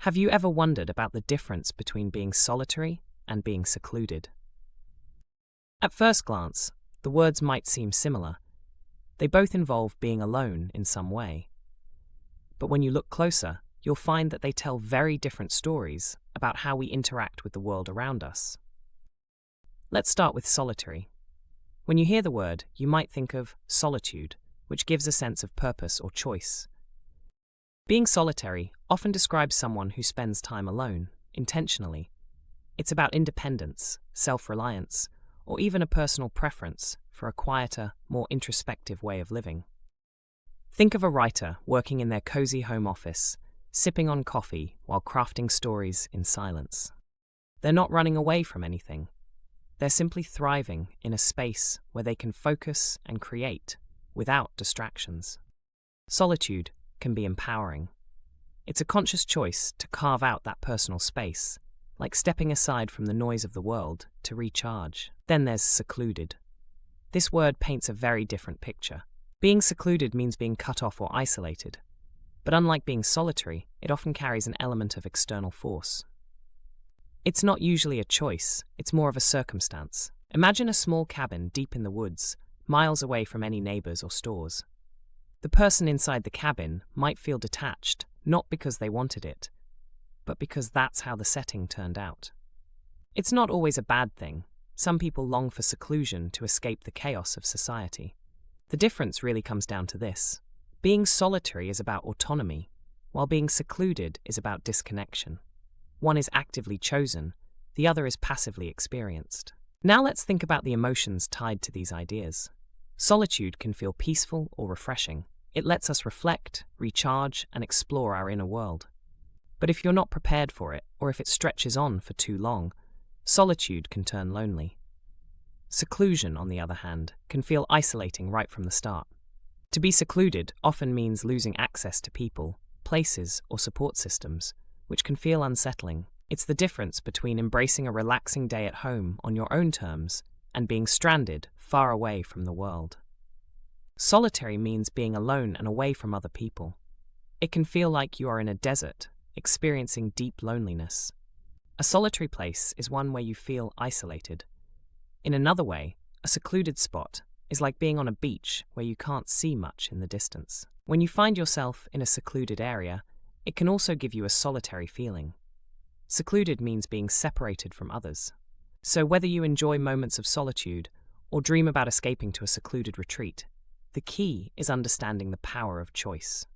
Have you ever wondered about the difference between being solitary and being secluded? At first glance, the words might seem similar. They both involve being alone in some way. But when you look closer, you'll find that they tell very different stories about how we interact with the world around us. Let's start with solitary. When you hear the word, you might think of solitude, which gives a sense of purpose or choice. Being solitary often describes someone who spends time alone, intentionally. It's about independence, self-reliance, or even a personal preference for a quieter, more introspective way of living. Think of a writer working in their cozy home office, sipping on coffee while crafting stories in silence. They're not running away from anything. They're simply thriving in a space where they can focus and create without distractions. Solitude can be empowering. It's a conscious choice to carve out that personal space, like stepping aside from the noise of the world to recharge. Then there's secluded. This word paints a very different picture. Being secluded means being cut off or isolated. But unlike being solitary, it often carries an element of external force. It's not usually a choice, it's more of a circumstance. Imagine a small cabin deep in the woods, miles away from any neighbors or stores. The person inside the cabin might feel detached, not because they wanted it, but because that's how the setting turned out. It's not always a bad thing. Some people long for seclusion to escape the chaos of society. The difference really comes down to this. Being solitary is about autonomy, while being secluded is about disconnection. One is actively chosen, the other is passively experienced. Now let's think about the emotions tied to these ideas. Solitude can feel peaceful or refreshing. It lets us reflect, recharge, and explore our inner world. But if you're not prepared for it, or if it stretches on for too long, solitude can turn lonely. Seclusion, on the other hand, can feel isolating right from the start. To be secluded often means losing access to people, places, or support systems, which can feel unsettling. It's the difference between embracing a relaxing day at home on your own terms and being stranded far away from the world. Solitary means being alone and away from other people. It can feel like you are in a desert, experiencing deep loneliness. A solitary place is one where you feel isolated. In another way, a secluded spot is like being on a beach where you can't see much in the distance. When you find yourself in a secluded area, it can also give you a solitary feeling. Secluded means being separated from others. So whether you enjoy moments of solitude or dream about escaping to a secluded retreat, the key is understanding the power of choice.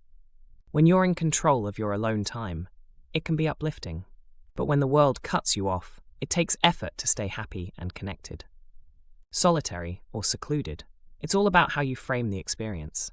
When you're in control of your alone time, it can be uplifting. But when the world cuts you off, it takes effort to stay happy and connected. Solitary or secluded, it's all about how you frame the experience.